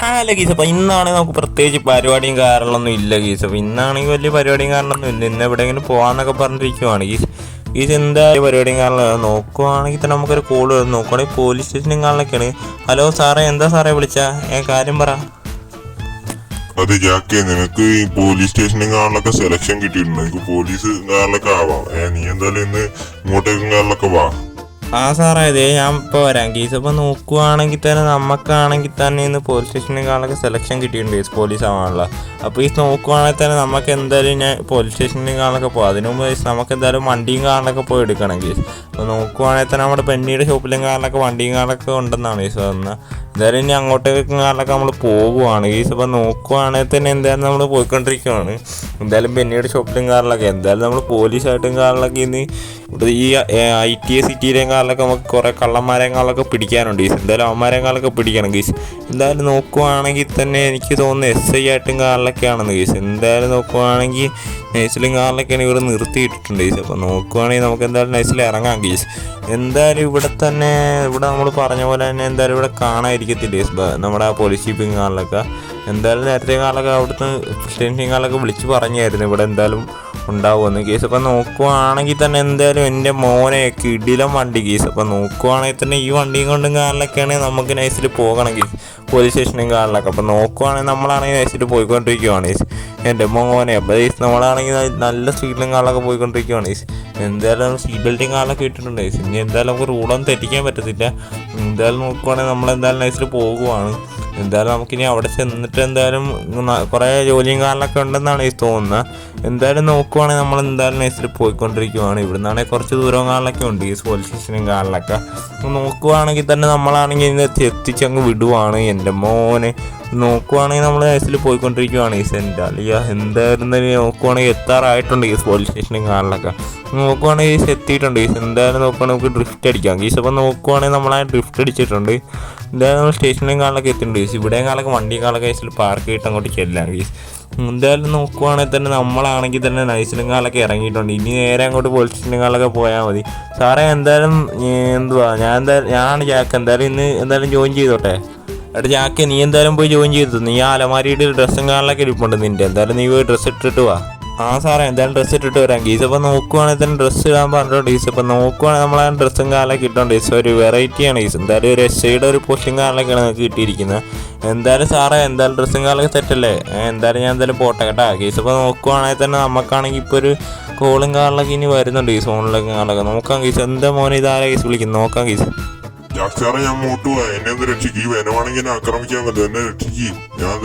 അല്ല ഗീസ്, അപ്പം ഇന്നാണെങ്കിൽ നമുക്ക് പ്രത്യേകിച്ച് പരിപാടിയും കാരണമൊന്നും ഇല്ല ഗീസ്. അപ്പം ഇന്നാണെങ്കിൽ വലിയ പരിപാടിയും കാരണമൊന്നും ഇല്ല. ഇന്ന് എവിടെയെങ്കിലും പോകാമെന്നൊക്കെ പറഞ്ഞിരിക്കുവാണ് ഗീസ്. ഗീസ് എന്തായാലും പരിപാടിയും കാരണം നോക്കുവാണെങ്കിൽ തന്നെ നമുക്കൊരു കോൾ വരും. നോക്കുവാണെങ്കിൽ പോലീസ് സ്റ്റേഷനും കാരണമൊക്കെയാണ്. ഹലോ സാറേ, എന്താ സാറേ വിളിച്ചാ? കാര്യം പറ. അത് ജാക്കേ, നിനക്ക് ഈ പോലീസ് സ്റ്റേഷനും കാറിലൊക്കെ സെലക്ഷൻ കിട്ടിയിട്ടുണ്ട്. നിനക്ക് പോലീസ് കാറിലൊക്കെ ആവാം. നീ എന്തായാലും ഇന്ന് ഇങ്ങോട്ടേക്കും കാറിലൊക്കെ വാ. ആ സാറേ, ഇതേ ഞാൻ ഇപ്പോൾ വരാം ഗീസ്. അപ്പോൾ നോക്കുവാണെങ്കിൽ തന്നെ നമുക്കാണെങ്കിൽ തന്നെ ഇന്ന് പോലീസ് സ്റ്റേഷനേക്കാളൊക്കെ സെലക്ഷൻ കിട്ടിയിട്ടുണ്ട് ഗീസ്, പോലീസ് ആവാനുള്ള. അപ്പോൾ ഈ നോക്കുവാണെങ്കിൽ തന്നെ നമുക്ക് എന്തായാലും ഞാൻ പോലീസ് സ്റ്റേഷനേക്കാളൊക്കെ പോകാം. അതിന് മുമ്പ് നമുക്ക് എന്തായാലും വണ്ടിയും കാറിലൊക്കെ പോയി എടുക്കണം ഗീസ്. അപ്പോൾ നോക്കുവാണെങ്കിൽ തന്നെ നമ്മുടെ പെണ്ണിയുടെ ഷോപ്പിലും കാറിലൊക്കെ വണ്ടിയും കാറിലൊക്കെ ഉണ്ടെന്നാണ് ഗീസ് പറഞ്ഞത്. എന്തായാലും ഇനി അങ്ങോട്ടേക്കും കാറിലൊക്കെ നമ്മൾ പോകുവാണ് ഗീസ്. അപ്പോൾ നോക്കുവാണെങ്കിൽ തന്നെ എന്തായാലും നമ്മൾ പോയിക്കൊണ്ടിരിക്കുകയാണ്. എന്തായാലും പെണ്ണിയുടെ ഷോപ്പിലും കാറിലൊക്കെ എന്തായാലും നമ്മൾ പോലീസായിട്ടും കാറിലൊക്കെ ഇന്ന് ഇവിടെ ഈ ITA സിറ്റിയിലെയും കാറിലൊക്കെ നമുക്ക് കുറേ കള്ളന്മാരെയും കാറിലൊക്കെ പിടിക്കാനുണ്ട് ഗീസ്. എന്തായാലും അവന്മാരെയും കാറിലൊക്കെ പിടിക്കണം ഗീസ്. എന്തായാലും നോക്കുവാണെങ്കിൽ തന്നെ എനിക്ക് തോന്നുന്നു SI ആയിട്ടും കാറിലൊക്കെയാണെന്ന് ഗീസ്. എന്തായാലും നോക്കുവാണെങ്കിൽ നൈസിലും കാറിലൊക്കെയാണ് ഇവിടെ നിർത്തിയിട്ടിട്ടുണ്ട് ഗീസ്. അപ്പോൾ നോക്കുവാണെങ്കിൽ നമുക്ക് എന്തായാലും നൈസിൽ ഇറങ്ങാം ഗീസ്. എന്തായാലും ഇവിടെ തന്നെ നമ്മൾ പറഞ്ഞ പോലെ തന്നെ എന്തായാലും ഇവിടെ കാണാതിരിക്കത്തില്ല ഗീസ് നമ്മുടെ പോലീസ് ജീപ്പിങ് കാറിലൊക്കെ. എന്തായാലും നേരത്തെ കാലൊക്കെ അവിടുത്തെ സ്റ്റേഷൻ കാലൊക്കെ വിളിച്ച് പറഞ്ഞായിരുന്നു ഇവിടെ എന്തായാലും ഉണ്ടാവുമെന്ന് കേസ്. അപ്പം നോക്കുവാണെങ്കിൽ തന്നെ എന്തായാലും എൻ്റെ മോനെ കിടിലം വണ്ടി കേസ്. അപ്പം നോക്കുവാണെങ്കിൽ തന്നെ ഈ വണ്ടിയും കൊണ്ടും കാറിലൊക്കെയാണെങ്കിൽ നമുക്ക് നൈസിൽ പോകണം കേസ്, പോലീസ് സ്റ്റേഷനും കാറിലൊക്കെ. അപ്പം നോക്കുവാണെങ്കിൽ നമ്മളാണെങ്കിൽ നൈസിൽ പോയിക്കൊണ്ടിരിക്കുവാണ് കേസ് എൻ്റെ മോനെ. അപ്പോൾ കേസ് നമ്മളാണെങ്കിൽ നല്ല സ്പീഡിലും കാറിലൊക്കെ പോയിക്കൊണ്ടിരിക്കുവാണ് കേസ്. എന്തായാലും സീറ്റ് ബെൽറ്റും കാറിലൊക്കെ ഇട്ടിട്ടുണ്ട് കേസ്. ഇനി എന്തായാലും നമുക്ക് റൂളൊന്നും തെറ്റിക്കാൻ പറ്റത്തില്ല. എന്തായാലും നോക്കുവാണെങ്കിൽ നമ്മളെന്തായാലും നൈസിൽ പോകുവാണ്. എന്തായാലും നമുക്കിനി അവിടെ ചെന്നിട്ട് എന്തായാലും കുറേ ജോലിയും കാറിലൊക്കെ ഉണ്ടെന്നാണ് ഈ തോന്നുന്നത്. എന്തായാലും നോക്കുവാണെങ്കിൽ നമ്മൾ എന്തായാലും നൈസിൽ പോയിക്കൊണ്ടിരിക്കുവാണ്. ഇവിടെ നിന്നാണെങ്കിൽ കുറച്ച് ദൂരം കാറിലൊക്കെ ഉണ്ട് ഈ പോലീസ് സ്റ്റേഷനും കാറിലൊക്കെ. നോക്കുവാണെങ്കിൽ തന്നെ നമ്മളാണെങ്കിൽ ഇന്ന് എത്തിച്ചങ്ങ് വിടുവാണ് എൻ്റെ മോനെ. നോക്കുവാണെങ്കിൽ നമ്മൾ നൈസിൽ പോയിക്കൊണ്ടിരിക്കുവാണ് ഈ സെൻറ്റ് അലിയ. എന്തായാലും നോക്കുവാണെങ്കിൽ എത്താറായിട്ടുണ്ട് ഈ പോലീസ് സ്റ്റേഷനും കാറിലൊക്കെ. നോക്കുവാണെങ്കിൽ എത്തിയിട്ടുണ്ട് ഗീസ്. എന്തായാലും നോക്കുവാണെങ്കിൽ നമുക്ക് ഡ്രിഫ്റ്റ് അടിക്കാം ഗീസ്. അപ്പോൾ നോക്കുവാണെങ്കിൽ നമ്മളാ ഡ്രിഫ്റ്റ് അടിച്ചിട്ടുണ്ട്. എന്തായാലും നമ്മൾ സ്റ്റേഷനിലും കാറിലൊക്കെ എത്തിയിട്ടുണ്ട് ഗീസ്. ഇവിടെയും കാലൊക്കെ വണ്ടിയും കാലൊക്കെ നൈസിൽ പാർക്ക് ചെയ്തിട്ട് അങ്ങോട്ട് ചെല്ലാം ഗീസ്. എന്തായാലും നോക്കുവാണെങ്കിൽ തന്നെ നമ്മളാണെങ്കിൽ തന്നെ നൈസിലും കാലൊക്കെ ഇറങ്ങിയിട്ടുണ്ട്. ഇനി നേരെ അങ്ങോട്ട് പോലീസ് സ്റ്റേഷനും കാലൊക്കെ പോയാൽ മതി. സാറേ എന്തായാലും എന്തുവാ ഞാനാണ് ജാക്ക്. എന്തായാലും ഇന്ന് എന്തായാലും ജോയിൻ ചെയ്തോട്ടെ. എടാ ജാക്ക്, നീ എന്തായാലും പോയി ജോയിൻ ചെയ്തു. നീ ആ അലമാരിയുടെ ഡ്രസ്സും കാറിലൊക്കെ ഇരിപ്പുണ്ട് നിൻ്റെ. എന്തായാലും നീ പോയി ഡ്രസ്സ് ഇട്ടിട്ട് വാ. ആ സാറേ, എന്തായാലും ഡ്രസ്സ് ഇട്ടിട്ട് വരാം ഗീസ്. അപ്പോൾ നോക്കുവാണെങ്കിൽ തന്നെ ഡ്രസ്സ് ഇടാൻ പറഞ്ഞിട്ടുണ്ട് ഗീസ്. അപ്പോൾ നോക്കുവാണെങ്കിൽ നമ്മൾ ആ ഡ്രസ്സും കാറിലൊക്കെ ഇട്ടുണ്ട് ഗീസ്. ഒരു വെറൈറ്റിയാണ് ഗീസ്. എന്തായാലും ഒരു SIയുടെ ഒരു പോസ്റ്റും കാറിലൊക്കെയാണ് നമുക്ക് കിട്ടിയിരിക്കുന്നത്. എന്തായാലും സാറേ, എന്തായാലും ഡ്രസ്സും കാറിലൊക്കെ സെറ്റല്ലേ? എന്തായാലും ഞാൻ എന്തായാലും പോട്ടെ കേട്ടോ ഗീസ്. അപ്പോൾ നോക്കുവാണെങ്കിൽ തന്നെ നമുക്കാണെങ്കിൽ ഇപ്പോൾ ഒരു കോളും കാറിലൊക്കെ ഇനി വരുന്നുണ്ട് ഗീസ്, ഫോണിലൊക്കെ കാറിലൊക്കെ നോക്കാം ഗീസ്. എന്താ മോനെ ഇതാരാ ഗീസ് വിളിക്കുന്നത്? നോക്കാം ഗീസ്. ജാക്സാറെ, ഞാൻ അങ്ങോട്ട് പോവാ. എന്നെ ഒന്ന് രക്ഷിക്കും. ഈ വനമാണെങ്കിൽ എന്നെ ആക്രമിക്കാൻ പറ്റും. എന്നെ രക്ഷിക്കും. ഞാൻ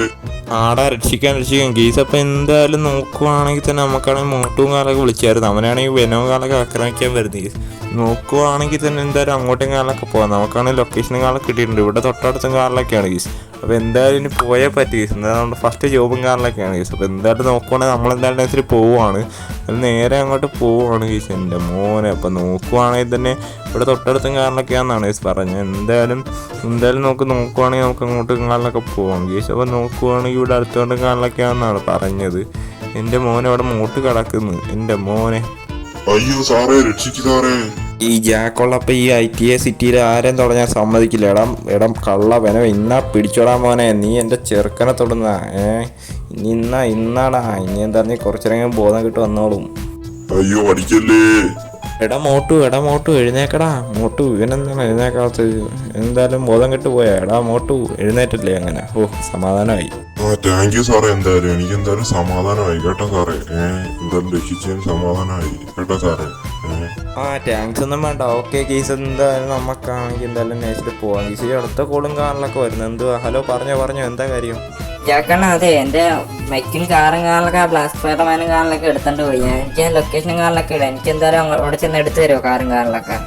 ആടാ രക്ഷിക്കാൻ ഗീസ്. അപ്പം എന്തായാലും നോക്കുവാണെങ്കിൽ തന്നെ നമുക്കാണെങ്കിൽ മോട്ടും കാലൊക്കെ വിളിച്ചായിരുന്നു. അവനാണെങ്കിൽ വെനവും കാലൊക്കെ ആക്രമിക്കാൻ വരുന്നത് ഗീസ്. നോക്കുവാണെങ്കിൽ തന്നെ എന്തായാലും അങ്ങോട്ടും കാലൊക്കെ പോകാം. നമുക്കാണെങ്കിൽ ലൊക്കേഷനും കാലൊക്കെ കിട്ടിയിട്ടുണ്ട്. ഇവിടെ തൊട്ടടുത്തും കാറിലൊക്കെയാണ് ഗീസ്. അപ്പോൾ എന്തായാലും ഇനി പോയേ പറ്റി ഗീസ്. എന്തായാലും നമ്മുടെ ഫസ്റ്റ് ജോബും കാറിലൊക്കെയാണ് ഗീസ്. അപ്പോൾ എന്തായാലും നോക്കുവാണെങ്കിൽ നമ്മളെന്തായാലും നൈസിൽ പോവുകയാണ്. അത് നേരെ അങ്ങോട്ട് പോവുകയാണ് ഗീസ് എൻ്റെ മോനെ. അപ്പോൾ നോക്കുവാണെങ്കിൽ തന്നെ ഇവിടെ തൊട്ടടുത്തും കാറിലൊക്കെയാണെന്നാണ് ഗീസ് പറഞ്ഞത്. എന്തായാലും നോക്കുവാണെങ്കിൽ നമുക്ക് അങ്ങോട്ടും കാറിലൊക്കെ പോവാം ഗീസ്. അപ്പോൾ നോക്കുവാണെങ്കിൽ ഇവിടെ അടുത്തോണ്ടും കാറിലൊക്കെയാണെന്നാണ് പറഞ്ഞത്. എൻ്റെ മോനെ അവിടെ മോട്ട് കിടക്കുന്നു എൻ്റെ മോനെ. അയ്യോ സാറേ, രക്ഷിക്കു സാറേ. ഈ ജാക്കുള്ളപ്പോൾ ഈ ITA സിറ്റിയിൽ ആരെയും തുടങ്ങാൻ സമ്മതിക്കില്ല. ഇടം കള്ള വെനോ ഇന്നാ പിടിച്ചോടാൻ മോനെ. നീ എൻ്റെ ചെറുക്കനെ തൊടുന്ന ഇന്നാടാ. ഇനി എന്താ നീ കുറച്ചിറങ്ങി ബോധം കിട്ടി വന്നോളും. അയ്യോ അടിക്കല്ലേ. എടാ മോട്ടു എഴുന്നേക്കടാ. മോട്ടു ഇവനെന്താണ് എഴുന്നേക്കാത്തത്? എന്തായാലും ബോധം കെട്ട് പോയാ? എടാ മോട്ടു എഴുന്നേറ്റല്ലേ അങ്ങനെ? സമാധാനമായി. താങ്ക് യു സാറേ. എന്തായാലും എനിക്ക് എന്തായാലും സമാധാനമായി കേട്ടോ സാറേ. എന്തായാലും രക്ഷിച്ചതിന് സമാധാനമായി കേട്ടോ സാറേ. താങ്ക്സ് ഒന്നും വേണ്ട. Okay case. എന്തായാലും നമുക്കാണെങ്കിൽ എന്തായാലും നേരിട്ട് പോവാം കേസ്. അടുത്ത കോളും കാറിലൊക്കെ വരുന്നത്. എന്തുവാ? ഹലോ, പറഞ്ഞോ എന്താ കാര്യം? ജാക്കണ്ണ, അതെ എൻ്റെ മെക്കിൻ കാറും കാറിലൊക്കെ ബ്ലാസ്റ്റ് ഫയർമാനും കാറിലൊക്കെ എടുത്തോണ്ട് പോയി. എനിക്ക് ലൊക്കേഷനും കാറിലൊക്കെ ഇടാം. എനിക്ക് എന്തായാലും അവിടെ ചെന്ന് എടുത്തു തരുമോ കാറും കാറിലൊക്കെ?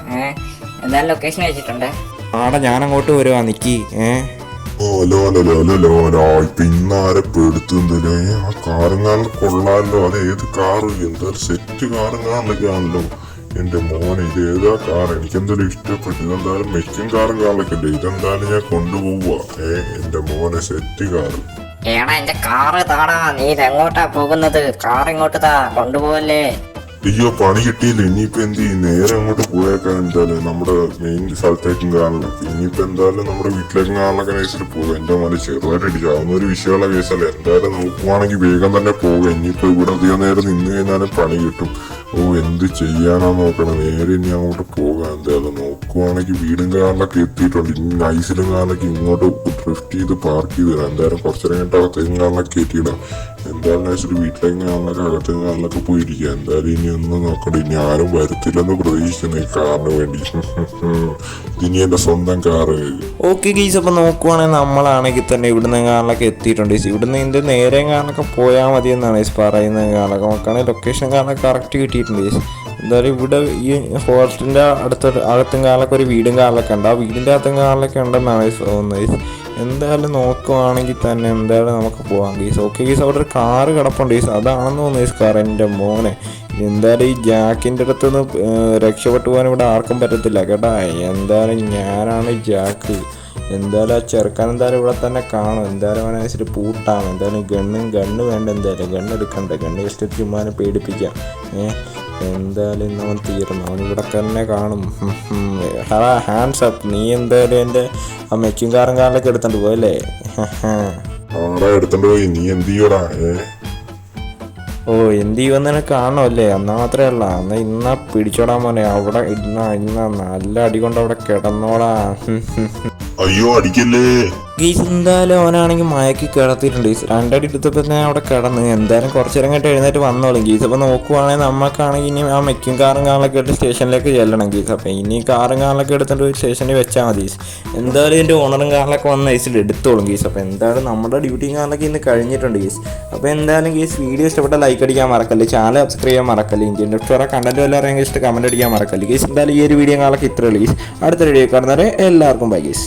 എന്തായാലും ലൊക്കേഷൻ വെച്ചിട്ടുണ്ട്. ആടാ ഞാൻ അങ്ങോട്ട് വരുവാ, നിക്കി. പിന്നാരെ പെടുത്തുന്നില്ലേ? ആ കാറും കാറിൽ കൊള്ളാമല്ലോ. അത് ഏത് കാറ്? എന്തായാലും സെറ്റ് കാറും കാറിലൊക്കെ ആണല്ലോ എൻ്റെ മോനെ. ഇത് ഏതാ കാർ? എനിക്കെന്തായാലും ഇഷ്ടപ്പെട്ടു. ഇതെന്തായാലും മെക്കിൻ കാറും കാറിലൊക്കെ ഉണ്ട്. ഇതെന്തായാലും ഞാൻ കൊണ്ടുപോവുക. എൻ്റെ മോനെ സെറ്റ് കാറ്. എടാ, എന്റെ കാറ് താടാ. നീ ഇതെങ്ങോട്ടാ പോകുന്നത്? കാർ ഇങ്ങോട്ട് താ, കൊണ്ടുപോവല്ലേ. അയ്യോ പണി കിട്ടിയില്ല, ഇനിയിപ്പോ എന്ത് ചെയ്യും? നേരെ അങ്ങോട്ട് പോയേക്കാൻ എന്തായാലും നമ്മുടെ മെയിൻ സ്ഥലത്തേക്കും കാണലൊക്കെ. ഇനിയിപ്പോ എന്തായാലും നമ്മുടെ വീട്ടിലേക്കും കാണലൊക്കെ നൈസിൽ പോകും. എന്റെ മോനെ ചെറുതായിട്ട് അടിച്ചാവുന്ന ഒരു വിഷയമുള്ള കേസല്ല. എന്തായാലും നോക്കുവാണെങ്കിൽ വേഗം തന്നെ പോകും. ഇനിയിപ്പോ ഇവിടെ അധികം നേരം നിന്ന് കഴിഞ്ഞാലും പണി കിട്ടും. ഓ എന്ത് ചെയ്യാനാ നോക്കണം. നേരെ ഇനി അങ്ങോട്ട് പോകാം. എന്തായാലും നോക്കുവാണെങ്കിൽ വീടും കാറിലൊക്കെ എത്തിയിട്ടുണ്ട്. ഇനി നൈസിലും കാറിലൊക്കെ ഇങ്ങോട്ട് ഡ്രിഫ്റ്റ് ചെയ്ത് പാർക്ക് ചെയ്ത് തരാം. എന്തായാലും കുറച്ചു നേരം കഴിഞ്ഞിട്ട് അകത്തേക്കും കാറിലൊക്കെ എത്തിയിടാം. എന്തായാലും നൈസിൽ വീട്ടിലേക്കും കാറിലൊക്കെ അകത്തേക്കും കാറിലൊക്കെ പോയിരിക്കുക. എന്തായാലും ഇനി ഒന്നും നോക്കണ്ട. ഇനി ആരും വരത്തില്ലെന്ന് പ്രതീക്ഷിക്കുന്നു ഈ കാറിന് വേണ്ടി. ഇനി എന്റെ സ്വന്തം കാറ്. ഓക്കെ ഗീസ്, അപ്പോൾ നോക്കുവാണെങ്കിൽ നമ്മളാണെങ്കിൽ തന്നെ ഇവിടുന്ന് കാറിലൊക്കെ എത്തിയിട്ടുണ്ട്. ഇവിടുന്ന് ഇതിൻ്റെ നേരെ കാറിലൊക്കെ പോയാൽ മതി എന്നാണ് പറയുന്ന കാറിലൊക്കെ നോക്കുകയാണെങ്കിൽ ലൊക്കേഷൻ കാറിലൊക്കെ കറക്റ്റ് കിട്ടിയിട്ടുണ്ട്. എന്തായാലും ഇവിടെ ഈ ഫോറസ്റ്റിൻ്റെ അകത്തും കാറിലൊക്കെ ഒരു വീടും കാറിലൊക്കെ ഉണ്ട്. ആ വീടിൻ്റെ അകത്തും കാറിലൊക്കെ ഉണ്ടെന്നാണ് തോന്നുന്നത്. എന്തായാലും നോക്കുവാണെങ്കിൽ തന്നെ എന്തായാലും നമുക്ക് പോകാം ഗീസ്. ഓക്കെ ഗീസ്, അവിടെ ഒരു കാറ് കിടപ്പുണ്ട് ഗീസ്. അതാണെന്ന് തോന്നുന്നു കാർ. എൻ്റെ മോനെ എന്തായാലും ഈ ജാക്കിൻ്റെ അടുത്തുനിന്ന് രക്ഷപ്പെട്ടു പോകാൻ ഇവിടെ ആർക്കും പറ്റത്തില്ല കേട്ടാ. എന്തായാലും ഞാനാണ് ജാക്ക്. എന്തായാലും ആ ചെറുക്കാൻ എന്തായാലും ഇവിടെ തന്നെ കാണും. എന്തായാലും അവനെ വെച്ചിട്ട് പൂട്ടാം. എന്തായാലും ഗണ്ണ് വേണ്ട. എന്തായാലും ഗണ്ണ് എടുക്കണ്ടേ. ഗണ്ണ് ജസ്റ്റ് ചുമ്മാനെ പേടിപ്പിക്കാം. എന്തായാലും ഇന്ന് അവൻ തീർന്നു. അവൻ ഇവിടെ തന്നെ കാണും. Hands up. നീ എന്തായാലും എൻ്റെ ആ മെക്കും കാറിലൊക്കെ എടുത്തോണ്ട് പോയല്ലേ? ആടാ എടുത്തോണ്ട് പോയി. നീ എന്ത് ചെയ്യടാ? ഓ എന്ത് ചെയ്യുമെന്നെ കാണുമല്ലേ? എന്നാൽ മാത്രമേ ഉള്ള എന്നാൽ ഇന്നാ പിടിച്ചോടാൻ മോനെ. അവിടെ ഇന്ന നല്ല അടി കൊണ്ട് അവിടെ കിടന്നോടാ. അയ്യോ അടിക്കല്ലേ. ഗീസ് എന്തായാലും അവനാണെങ്കിൽ മയക്കി കിടത്തിയിട്ടുണ്ട്. രണ്ടടി എടുത്തപ്പോൾ തന്നെ അവിടെ കിടന്ന്. എന്തായാലും കുറച്ചു നേരം കഴിഞ്ഞിട്ട് എഴുന്നേറ്റ് വന്നോളും ഗീസ്. അപ്പോൾ നോക്കുവാണെങ്കിൽ നമുക്കാണെങ്കിൽ ഇനി ആ മെക്കും കാറും കാറിലൊക്കെ എടുത്ത് സ്റ്റേഷനിലേക്ക് ചെല്ലണം ഗീസ്. അപ്പോൾ ഇനി കാറും കാറിലൊക്കെ എടുത്തിട്ട് സ്റ്റേഷനിൽ വെച്ചാൽ മതി ഗീസ്. എന്തായാലും ഇതിൻ്റെ ഓണറും കാറിലൊക്കെ വന്ന് ഐസിൽ എടുത്തോളും ഗീസ്. അപ്പോൾ എന്തായാലും നമ്മുടെ ഡ്യൂട്ടിയും കാറിലൊക്കെ ഇന്ന് കഴിഞ്ഞിട്ടുണ്ട് ഗീസ്. അപ്പോൾ എന്തായാലും ഗീസ് വീഡിയോ ഇഷ്ടപ്പെട്ട ലൈക്ക് അടിക്കാൻ മറക്കല്ലേ. ചാനൽ സബ്സ്ക്രൈബ് ചെയ്യാൻ മറക്കല്ലേ. ഇന്ത്യൻ വേറെ കണ്ടന്റ് വല്ല അറിയാമെങ്കിൽ ഇഷ്ടം കമൻറ്റ് അടിക്കാൻ മറക്കല്ലേ ഗീസ്. എന്തായാലും ഈ ഒരു വീഡിയോ കാറിലൊക്കെ ഇത്രയുള്ളൂ ഗീസ്. അടുത്ത വീഡിയോ കാണുന്നവരെ എല്ലാവർക്കും ബൈ ഗീസ്.